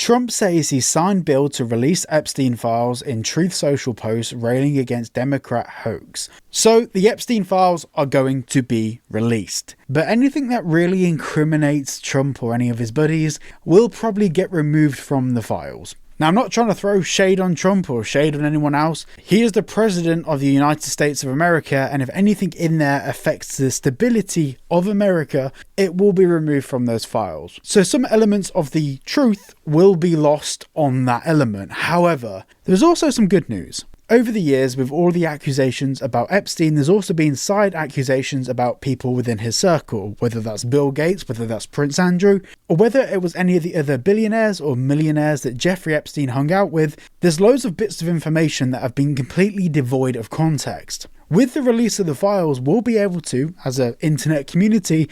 Trump says he signed bill to release Epstein files in Truth Social post railing against Democrat hoax. So the Epstein files are going to be released. But anything that really incriminates Trump or any of his buddies will probably get removed from the files. Now, I'm not trying to throw shade on Trump or shade on anyone else. He is the president of the United States of America, and if anything in there affects the stability of America, it will be removed from those files. So some elements of the truth will be lost on that element. However, there's also some good news. Over the years, with all the accusations about Epstein, there's also been side accusations about people within his circle, whether that's Bill Gates, whether that's Prince Andrew, or whether it was any of the other billionaires or millionaires that Jeffrey Epstein hung out with. There's loads of bits of information that have been completely devoid of context. With the release of the files, we'll be able to, as an internet community,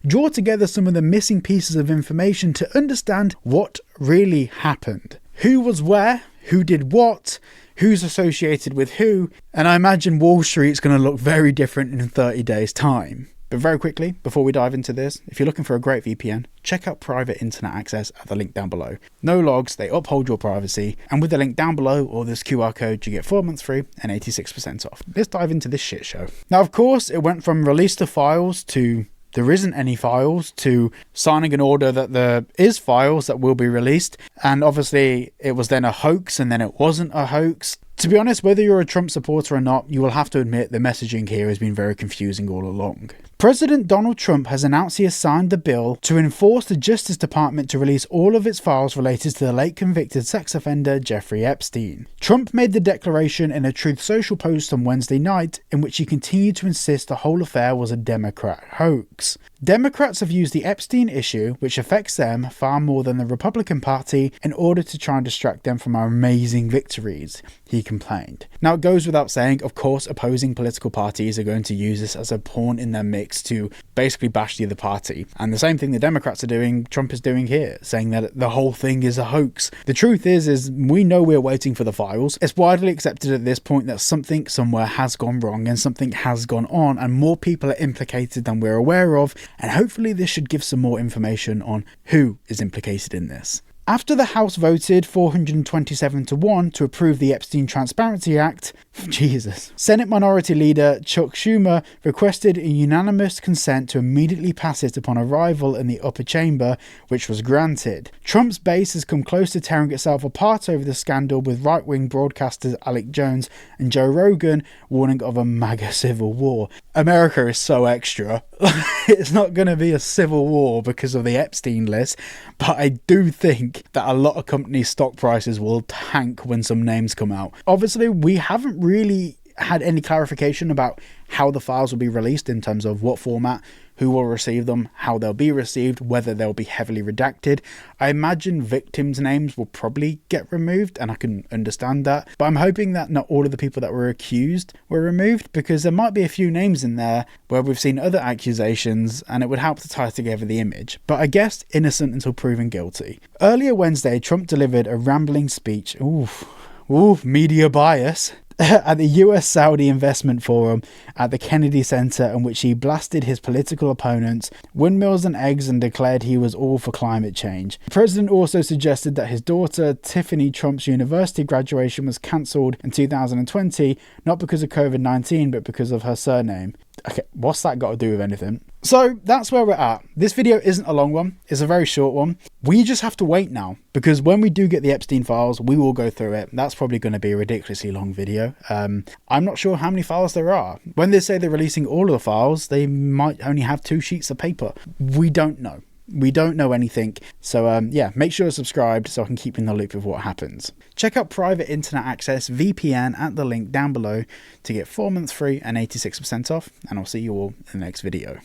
draw together some of the missing pieces of information to understand what really happened. Who was where, who did what, who's associated with who, and I imagine Wall Street's going to look very different in 30 days' time. But very quickly, before we dive into this, if you're looking for a great VPN, check out private internet access at the link down below. No logs, they uphold your privacy, and with the link down below or this QR code, you get 4 months free and 86% off. Let's dive into this shit show. Now, of course, it went from release the files to there isn't any files to signing an order that there is files that will be released. And obviously it was then a hoax and then it wasn't a hoax. To be honest, whether you're a Trump supporter or not, you will have to admit the messaging here has been very confusing all along. President Donald Trump has announced he has signed the bill to enforce the Justice Department to release all of its files related to the late convicted sex offender Jeffrey Epstein. Trump made the declaration in a Truth Social post on Wednesday night, in which he continued to insist the whole affair was a Democrat hoax. Democrats have used the Epstein issue, which affects them far more than the Republican Party, in order to try and distract them from our amazing victories, he complained. Now, it goes without saying, of course, opposing political parties are going to use this as a pawn in their mix to basically bash the other party. And the same thing the Democrats are doing, Trump is doing here, saying that the whole thing is a hoax. The truth is we know we're waiting for the files. It's widely accepted at this point that something somewhere has gone wrong and something has gone on, and more people are implicated than we're aware of. And hopefully this should give some more information on who is implicated in this. After the House voted 427-1 to approve the Epstein Transparency Act, Jesus, Senate Minority Leader Chuck Schumer requested a unanimous consent to immediately pass it upon arrival in the upper chamber, which was granted. Trump's base has come close to tearing itself apart over the scandal, with right-wing broadcasters Alex Jones and Joe Rogan warning of a MAGA civil war. America is so extra. It's not going to be a civil war because of the Epstein list, but I do think that a lot of companies' stock prices will tank when some names come out. Obviously, we haven't really had any clarification about how the files will be released in terms of what format, who will receive them, how they'll be received, whether they'll be heavily redacted. I imagine victims' names will probably get removed, and I can understand that. But I'm hoping that not all of the people that were accused were removed, because there might be a few names in there where we've seen other accusations, and it would help to tie together the image. But I guess innocent until proven guilty. Earlier Wednesday, Trump delivered a rambling speech. Media bias. At the US Saudi Investment Forum at the Kennedy Center, in which he blasted his political opponents, windmills and eggs, and declared he was all for climate change. The president also suggested that his daughter Tiffany Trump's university graduation was cancelled in 2020, not because of COVID-19, but because of her surname. Okay, what's that got to do with anything? So that's where we're at. This video isn't a long one, it's a very short one. We just have to wait now, because when we do get the Epstein files, we will go through it. That's probably going to be a ridiculously long video. I'm not sure how many files there are. When they say they're releasing all of the files, they might only have 2 sheets of paper. We don't know. We don't know anything. So yeah, make sure you're subscribed so I can keep you in the loop of what happens. Check out private internet access VPN at the link down below to get 4 months free and 86% off, and I'll see you all in the next video.